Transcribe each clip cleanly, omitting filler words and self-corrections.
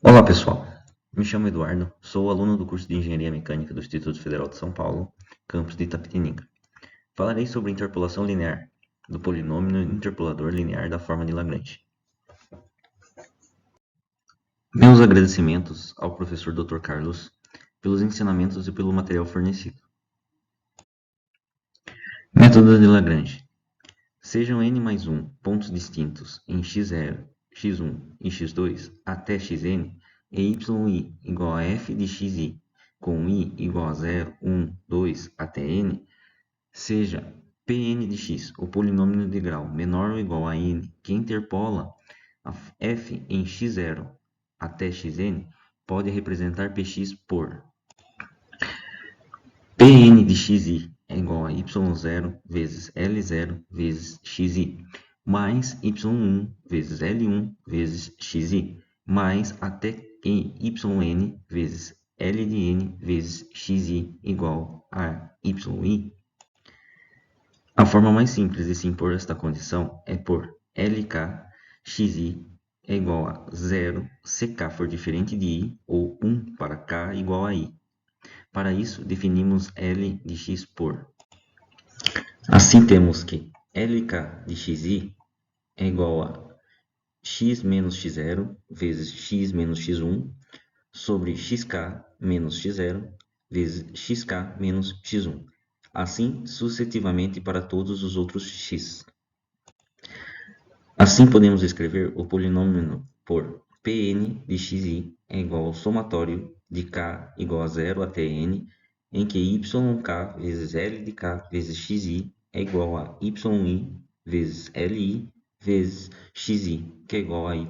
Olá pessoal, me chamo Eduardo, sou aluno do curso de Engenharia Mecânica do Instituto Federal de São Paulo, campus de Itapetininga. Falarei sobre interpolação linear, do polinômio interpolador linear da forma de Lagrange. Meus agradecimentos ao professor Dr. Carlos pelos ensinamentos e pelo material fornecido. Método de Lagrange. Sejam n mais 1 pontos distintos em x0, x1 e x2 até xn, e yi igual a f de xi, com i igual a 0, 1, 2 até n, seja Pn de x, o polinômio de grau menor ou igual a n, que interpola a f em x0 até xn, pode representar Px por Pn de xi é igual a y0 vezes L0 vezes xi, mais y1 vezes L1 vezes xi, mais até yn vezes L de n vezes xi igual a yi. A forma mais simples de se impor esta condição é por Lk xi é igual a 0 se k for diferente de i, ou 1 para k igual a i. Para isso, definimos L de x por. Assim, temos que Lk de xi é igual a x menos x0 vezes x menos x1 sobre xk menos x0 vezes xk menos x1. Assim, sucessivamente para todos os outros x. Assim, podemos escrever o polinômio por Pn de xi é igual ao somatório de k igual a 0 até n, em que yk vezes L de k vezes xi é igual a yi vezes Li vezes xi, que é igual a yi.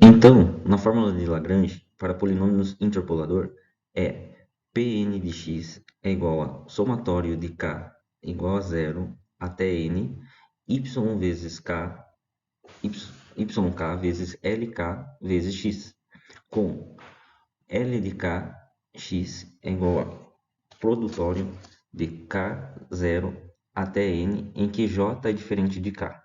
Então, na fórmula de Lagrange, para polinômios interpolador, é Pn de x é igual a somatório de k igual a 0 até n, y vezes k, yk vezes Lk vezes x, com L de k, x é igual a produtório de k0 até n, em que j é diferente de k,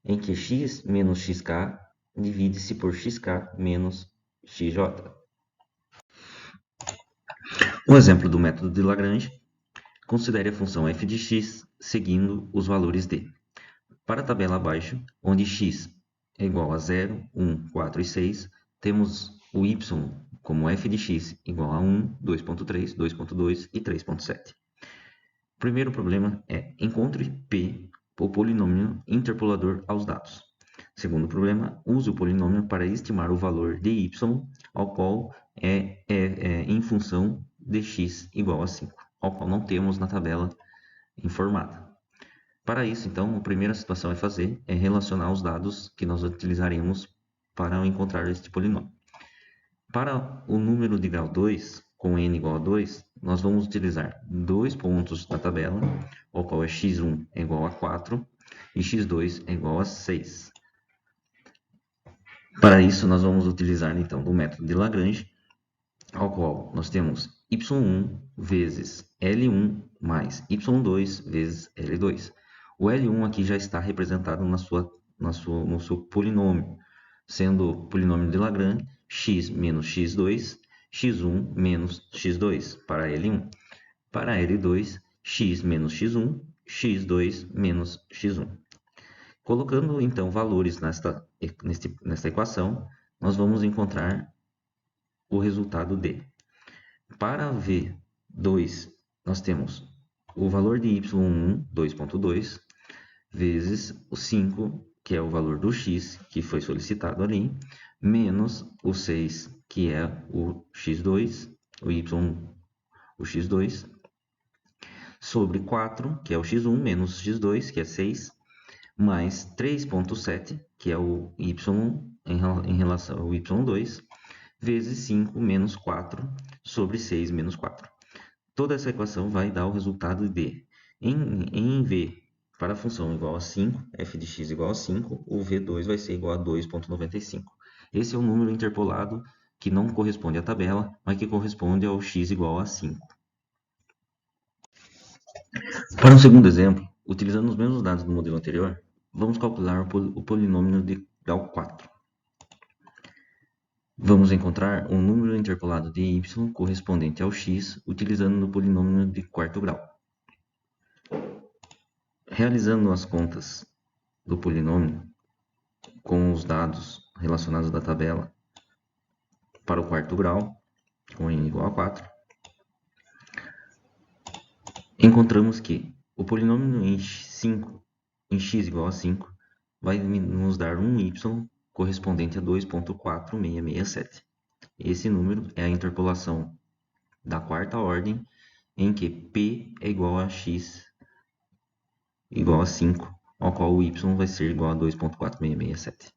em que x menos xk divide-se por xk menos xj. Um exemplo do método de Lagrange: considere a função f de x seguindo os valores de. Para a tabela abaixo, onde x é igual a 0, 1, 4 e 6, temos o y como f de x igual a 1, 2.3, 2.2 e 3.7. O primeiro problema é: encontre P, o polinômio interpolador aos dados. Segundo problema, use o polinômio para estimar o valor de y, ao qual é em função de x igual a 5, ao qual não temos na tabela informada. Para isso, então, a primeira situação é relacionar os dados que nós utilizaremos para encontrar este polinômio. Para o número de grau 2, com n igual a 2, nós vamos utilizar dois pontos da tabela, o qual é x1 é igual a 4 e x2 é igual a 6. Para isso, nós vamos utilizar, então, o método de Lagrange, ao qual nós temos y1 vezes L1 mais y2 vezes L2. O L1 aqui já está representado no seu polinômio, sendo o polinômio de Lagrange x menos x2, x1 menos x2 para L1. Para L2, x menos x1, x2 menos x1. Colocando, então, valores nesta equação, nós vamos encontrar o resultado de. Para V2, nós temos o valor de y1, 2.2, vezes o 5, que é o valor do x, que foi solicitado ali, menos o 6, que é o x2, o x2, sobre 4, que é o x1, menos x2, que é 6, mais 3.7, que é o y em relação ao y2, vezes 5 menos 4 sobre 6 menos 4. Toda essa equação vai dar o resultado de, em V, para a função igual a 5, f de x igual a 5, o V2 vai ser igual a 2.95. Esse é o número interpolado que não corresponde à tabela, mas que corresponde ao x igual a 5. Para um segundo exemplo, utilizando os mesmos dados do modelo anterior, vamos calcular o polinômio de grau 4. Vamos encontrar um número interpolado de y correspondente ao x utilizando o polinômio de quarto grau. Realizando as contas do polinômio com os dados relacionados da tabela para o quarto grau, com n igual a 4, encontramos que o polinômio em x igual a 5 vai nos dar um y correspondente a 2.4667. Esse número é a interpolação da quarta ordem em que p é igual a x igual a 5, ao qual o y vai ser igual a 2.4667.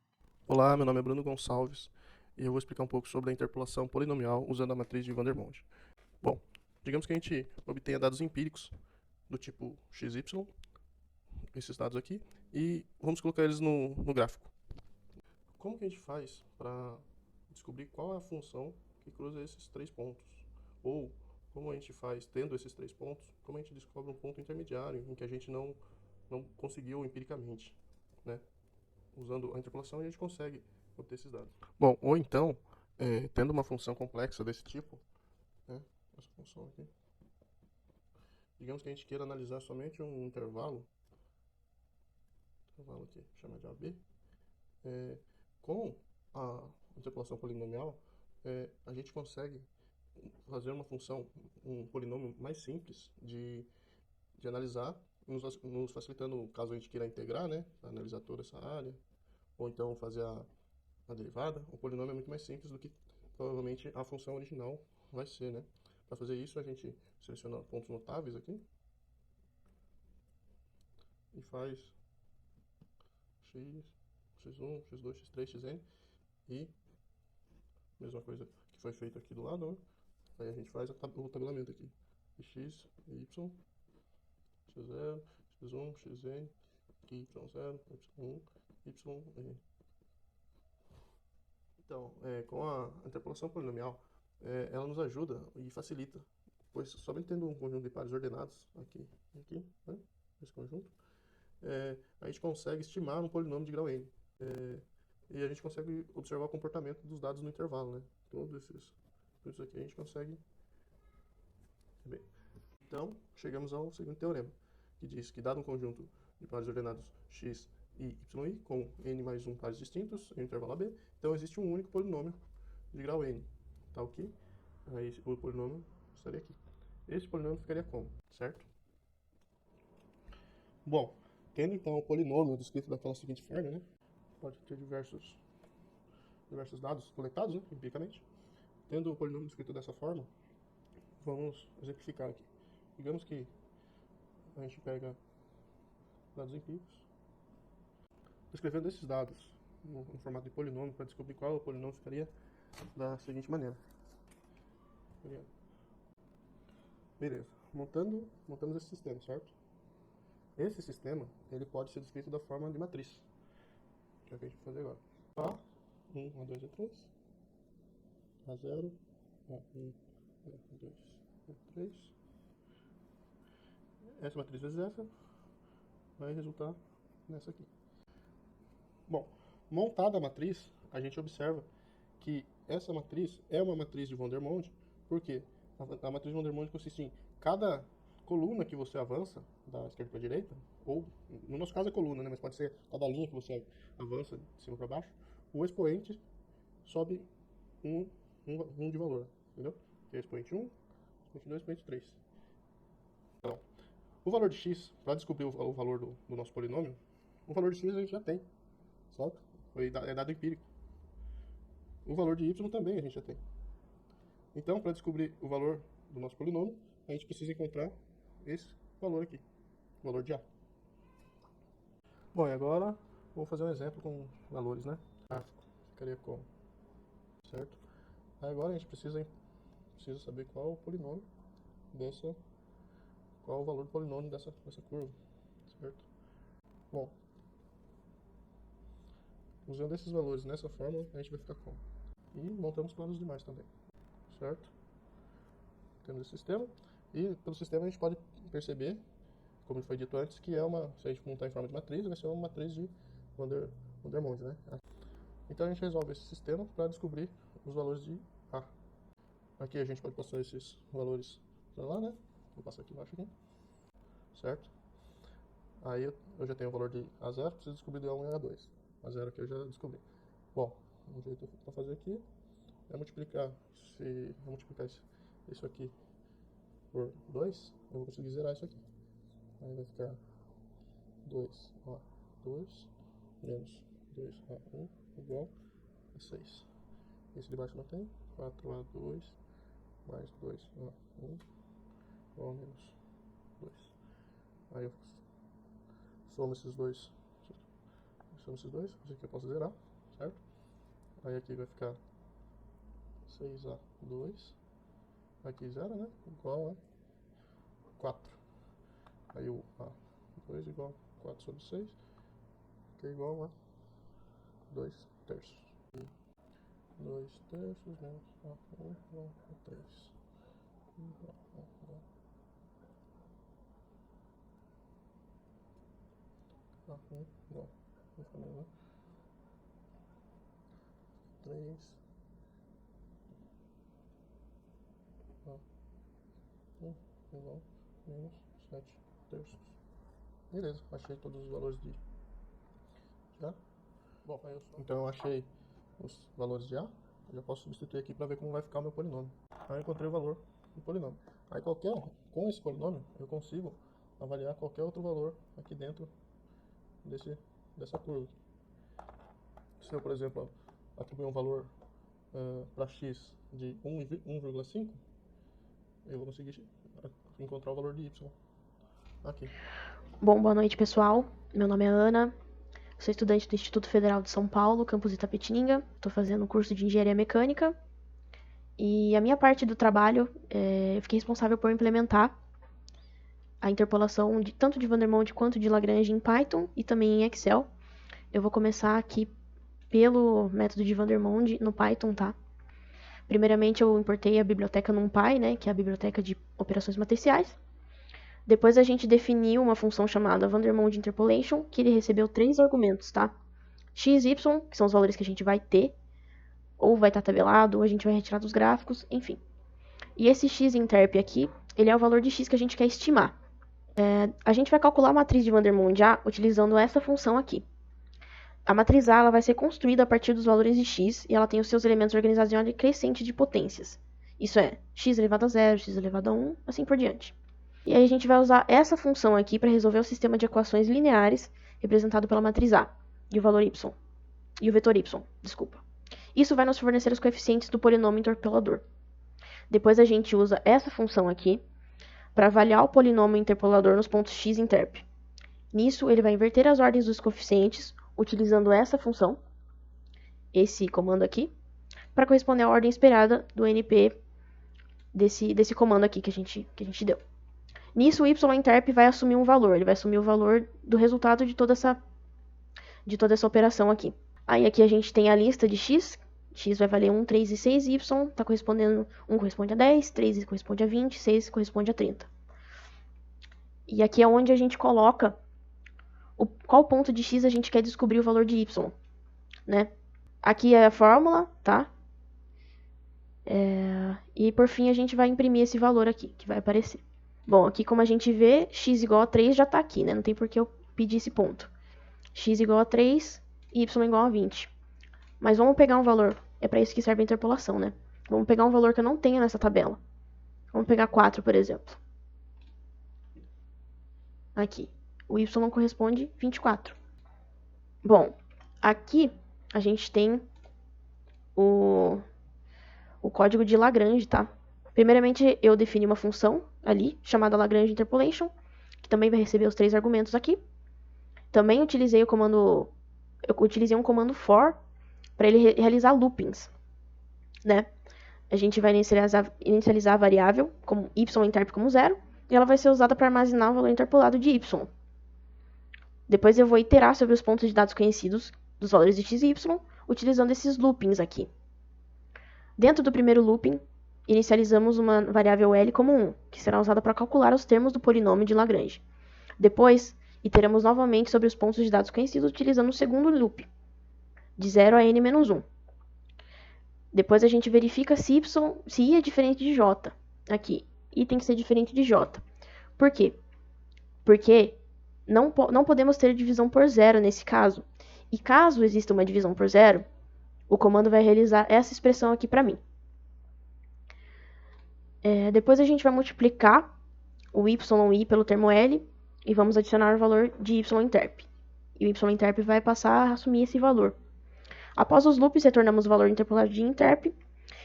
Olá, meu nome é Bruno Gonçalves e eu vou explicar um pouco sobre a interpolação polinomial usando a matriz de Vandermonde. Bom, digamos que a gente obtenha dados empíricos do tipo xy, esses dados aqui, e vamos colocar eles no gráfico. Como que a gente faz para descobrir qual é a função que cruza esses três pontos? Ou como a gente faz, tendo esses três pontos, como a gente descobre um ponto intermediário em que a gente não conseguiu empiricamente, né? Usando a interpolação a gente consegue obter esses dados. Bom, ou então, tendo uma função complexa desse tipo, né, essa função aqui, digamos que a gente queira analisar somente um intervalo aqui, chama de AB, com a interpolação polinomial, a gente consegue fazer uma função, um polinômio mais simples de analisar, nos facilitando, caso a gente queira integrar, né, analisar toda essa área, ou então fazer a derivada. O polinômio é muito mais simples do que provavelmente a função original vai ser, né? Para fazer isso, a gente seleciona pontos notáveis aqui e faz x, x1, x2, x3, xn e mesma coisa que foi feito aqui do lado, né? Aí a gente faz o tabelamento aqui de x, y, x0, x1, xn, y0, y1, yn. Então, com a interpolação polinomial, ela nos ajuda e facilita, pois somente tendo um conjunto de pares ordenados aqui, né, esse conjunto, a gente consegue estimar um polinômio de grau n. E a gente consegue observar o comportamento dos dados no intervalo, né? Tudo isso aqui a gente consegue ver. Então, chegamos ao segundo teorema, que diz que dado um conjunto de pares ordenados x e y com n mais 1 pares distintos em um intervalo AB, então existe um único polinômio de grau n, tá ok? Aí o polinômio estaria aqui. Esse polinômio ficaria como, certo? Bom, tendo então o polinômio descrito daquela seguinte forma, né? Pode ter diversos dados coletados, né, empiricamente. Tendo o polinômio descrito dessa forma, vamos exemplificar aqui. Digamos que a gente pega dados empíricos, escrevendo esses dados no formato de polinômio para descobrir qual o polinômio ficaria da seguinte maneira. Beleza, montamos esse sistema, certo? Esse sistema, ele pode ser descrito da forma de matriz, que é o que a gente vai fazer agora. A1, A2, A3, A0, A1, A2, A3. Essa matriz vezes essa vai resultar nessa aqui. Bom, montada a matriz, a gente observa que essa matriz é uma matriz de Vandermonde, porque a matriz de Vandermonde consiste em cada coluna que você avança, da esquerda para a direita, ou no nosso caso é coluna, né, mas pode ser cada linha que você avança de cima para baixo, o expoente sobe um de valor, entendeu? Que é expoente 1, expoente 2, expoente 3. Então, o valor de x, para descobrir o valor do nosso polinômio, o valor de x a gente já tem, certo? É dado empírico. O valor de y também a gente já tem. Então, para descobrir o valor do nosso polinômio, a gente precisa encontrar esse valor aqui, o valor de a. Bom, e agora vou fazer um exemplo com valores, né? Gráfico. Ficaria como? Certo? Aí agora a gente precisa saber qual o polinômio qual o valor do polinômio dessa curva, certo? Bom, usando esses valores nessa fórmula, a gente vai ficar como? E montamos para os demais também, certo? Temos esse sistema, e pelo sistema a gente pode perceber, como foi dito antes, que se a gente montar em forma de matriz, vai ser uma matriz de Vandermonde, né? Então a gente resolve esse sistema para descobrir os valores de A. Aqui a gente pode passar esses valores para lá, né? Vou passar aqui embaixo aqui, certo? Aí eu já tenho o valor de A0, preciso descobrir do A1 e A2. A0 aqui eu já descobri. Bom, um jeito para fazer aqui é multiplicar. Se eu multiplicar isso aqui por 2, eu vou conseguir zerar isso aqui. Aí vai ficar 2A2 menos 2A1 igual a 6. Esse de baixo não tem. 4A2 mais 2A1 igual a menos 2. Aí eu somo esses dois. Esse aqui eu posso zerar, certo? Aí aqui vai ficar 6A2. Aqui zero, né? Igual a 4. Aí o A2 igual a 4 sobre 6, que é igual a 2 terços. 2 terços menos A1 igual a 3. A1 igual a 3. A1 igual a menos 7 terços. Beleza, achei todos os valores de A. Bom, então eu achei os valores de A. Eu já posso substituir aqui para ver como vai ficar o meu polinômio. Aí eu encontrei o valor do polinômio. Aí com esse polinômio eu consigo avaliar qualquer outro valor aqui dentro dessa curva. Se eu, por exemplo, atribuir um valor para x de 1,5, eu vou conseguir encontrar o valor de y aqui. Bom, boa noite, pessoal. Meu nome é Ana, sou estudante do Instituto Federal de São Paulo, campus Itapetininga. Estou fazendo o curso de Engenharia Mecânica. E a minha parte do trabalho, eu fiquei responsável por implementar a interpolação tanto de Vandermonde quanto de Lagrange em Python e também em Excel. Eu vou começar aqui pelo método de Vandermonde no Python, tá? Primeiramente, eu importei a biblioteca NumPy, né, que é a biblioteca de operações matriciais. Depois a gente definiu uma função chamada Vandermonde Interpolation, que ele recebeu 3 argumentos, tá? X e Y, que são os valores que a gente vai ter, ou vai estar tabelado, ou a gente vai retirar dos gráficos, enfim. E esse X interp aqui, ele é o valor de X que a gente quer estimar. A gente vai calcular a matriz de Vandermonde A utilizando essa função aqui. A matriz A ela vai ser construída a partir dos valores de X e ela tem os seus elementos organizados em ordem crescente de potências. Isso é, x elevado a 0, x elevado a 1, assim por diante. E aí a gente vai usar essa função aqui para resolver o sistema de equações lineares representado pela matriz A e o valor y. E o vetor y, desculpa. Isso vai nos fornecer os coeficientes do polinômio interpolador. Depois a gente usa essa função aqui para avaliar o polinômio interpolador nos pontos x interp. Nisso ele vai inverter as ordens dos coeficientes utilizando essa função, esse comando aqui, para corresponder à ordem esperada do NP desse comando aqui que a gente deu. Nisso, o y-interp vai assumir um valor, ele vai assumir o valor do resultado de toda essa operação aqui. Aí aqui a gente tem a lista de x vai valer 1, 3 e 6, y está correspondendo, 1 corresponde a 10, 3 corresponde a 20, 6 corresponde a 30. E aqui é onde a gente coloca qual ponto de x a gente quer descobrir o valor de y, né? Aqui é a fórmula, tá? E por fim a gente vai imprimir esse valor aqui, que vai aparecer. Bom, aqui como a gente vê, x igual a 3 já está aqui, né? Não tem por que eu pedir esse ponto. X igual a 3 e y igual a 20. Mas vamos pegar um valor, é para isso que serve a interpolação, né? Vamos pegar um valor que eu não tenho nessa tabela. Vamos pegar 4, por exemplo. Aqui, o y corresponde 24. Bom, aqui a gente tem o código de Lagrange, tá? Primeiramente, eu defini uma função ali, chamada Lagrange Interpolation, que também vai receber os 3 argumentos aqui. Também utilizei um comando for para ele realizar loopings, né? A gente vai inicializar a variável como y-interp como 0, e ela vai ser usada para armazenar o valor interpolado de y. Depois eu vou iterar sobre os pontos de dados conhecidos dos valores de x e y, utilizando esses loopings aqui. Dentro do primeiro looping, inicializamos uma variável L como 1, que será usada para calcular os termos do polinômio de Lagrange. Depois, iteramos novamente sobre os pontos de dados conhecidos utilizando o segundo loop, de 0 a n menos 1. Depois a gente verifica se I é diferente de J. Aqui, I tem que ser diferente de J. Por quê? Porque não podemos ter divisão por zero nesse caso. E caso exista uma divisão por zero, o comando vai realizar essa expressão aqui para mim. Depois a gente vai multiplicar o y pelo termo L e vamos adicionar o valor de y interp. E o y interp vai passar a assumir esse valor. Após os loops, retornamos o valor interpolado de interp.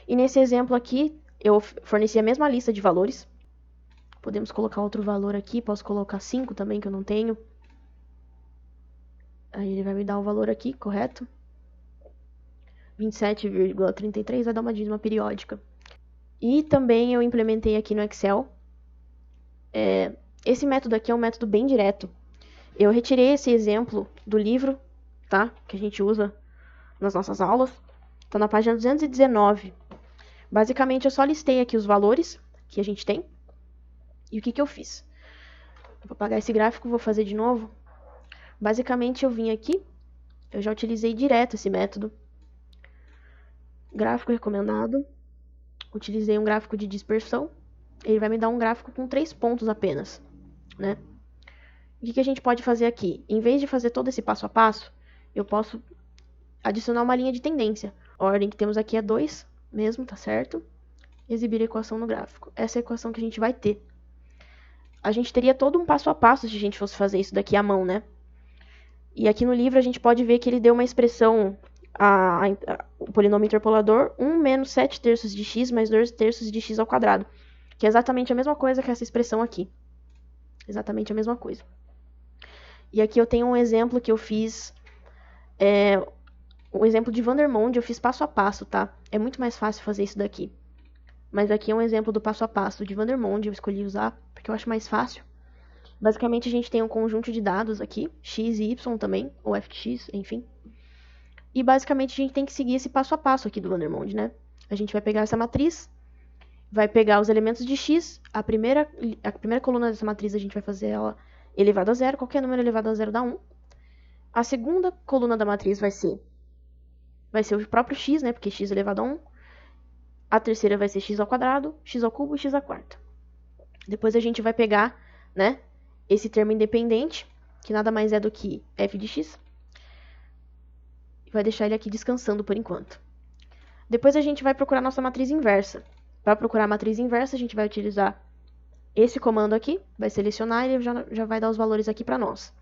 E nesse exemplo aqui, eu forneci a mesma lista de valores. Podemos colocar outro valor aqui, posso colocar 5 também, que eu não tenho. Aí ele vai me dar o valor aqui, correto? 27,33 vai dar uma dízima periódica. E também eu implementei aqui no Excel. Esse método aqui é um método bem direto. Eu retirei esse exemplo do livro, tá? Que a gente usa nas nossas aulas. Tá na página 219. Basicamente, eu só listei aqui os valores que a gente tem. E o que eu fiz? Vou apagar esse gráfico, vou fazer de novo. Basicamente, eu vim aqui. Eu já utilizei direto esse método. Gráfico recomendado. Utilizei um gráfico de dispersão. Ele vai me dar um gráfico com 3 pontos apenas, né? O que a gente pode fazer aqui? Em vez de fazer todo esse passo a passo, eu posso adicionar uma linha de tendência. A ordem que temos aqui é 2 mesmo, tá certo? Exibir a equação no gráfico. Essa é a equação que a gente vai ter. A gente teria todo um passo a passo se a gente fosse fazer isso daqui à mão, né? E aqui no livro a gente pode ver que ele deu uma expressão, o polinômio interpolador, 1 menos 7 terços de x mais 2 terços de x ao quadrado. Que é exatamente a mesma coisa que essa expressão aqui. Exatamente a mesma coisa. E aqui eu tenho um exemplo que eu fiz, um exemplo de Vandermonde, eu fiz passo a passo, tá? É muito mais fácil fazer isso daqui. Mas aqui é um exemplo do passo a passo de Vandermonde, eu escolhi usar porque eu acho mais fácil. Basicamente a gente tem um conjunto de dados aqui, x e y também, ou f de x, enfim. E basicamente a gente tem que seguir esse passo a passo aqui do Vandermonde, né? A gente vai pegar essa matriz, vai pegar os elementos de x, a primeira coluna dessa matriz a gente vai fazer ela elevado a zero, qualquer número elevado a zero dá 1. A segunda coluna da matriz vai ser o próprio x, né, porque x elevado a 1. A terceira vai ser x ao quadrado, x ao cubo e x à quarta. Depois a gente vai pegar, né, esse termo independente, que nada mais é do que f de x, e vai deixar ele aqui descansando por enquanto. Depois a gente vai procurar nossa matriz inversa. Para procurar a matriz inversa, a gente vai utilizar esse comando aqui, vai selecionar e ele já vai dar os valores aqui para nós.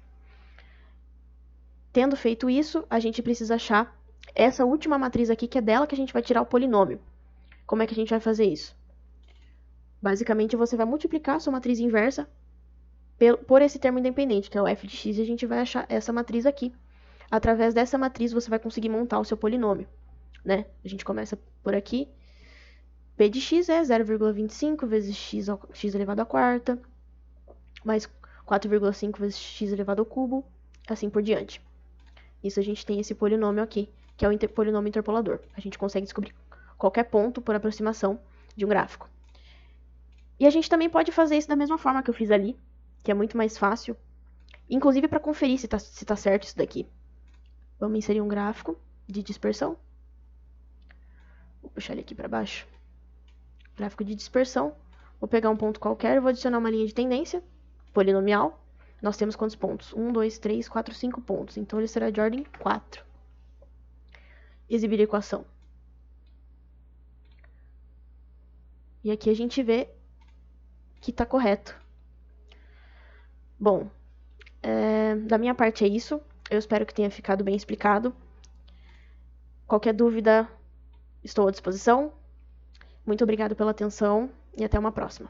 Tendo feito isso, a gente precisa achar essa última matriz aqui, que é dela que a gente vai tirar o polinômio. Como é que a gente vai fazer isso? Basicamente, você vai multiplicar a sua matriz inversa por esse termo independente, que é o f de x, e a gente vai achar essa matriz aqui. Através dessa matriz, você vai conseguir montar o seu polinômio, né? A gente começa por aqui. P de x é 0,25 vezes x elevado à quarta, mais 4,5 vezes x elevado ao cubo, assim por diante. Isso a gente tem esse polinômio aqui, que é o polinômio interpolador. A gente consegue descobrir qualquer ponto por aproximação de um gráfico. E a gente também pode fazer isso da mesma forma que eu fiz ali, que é muito mais fácil, inclusive para conferir se tá certo isso daqui. Vamos inserir um gráfico de dispersão. Vou puxar ele aqui para baixo. Gráfico de dispersão. Vou pegar um ponto qualquer e vou adicionar uma linha de tendência polinomial. Nós temos quantos pontos? 1, 2, 3, 4, 5 pontos. Então, ele será de ordem 4. Exibir a equação. E aqui a gente vê que está correto. Bom, da minha parte é isso. Eu espero que tenha ficado bem explicado. Qualquer dúvida, estou à disposição. Muito obrigado pela atenção e até uma próxima.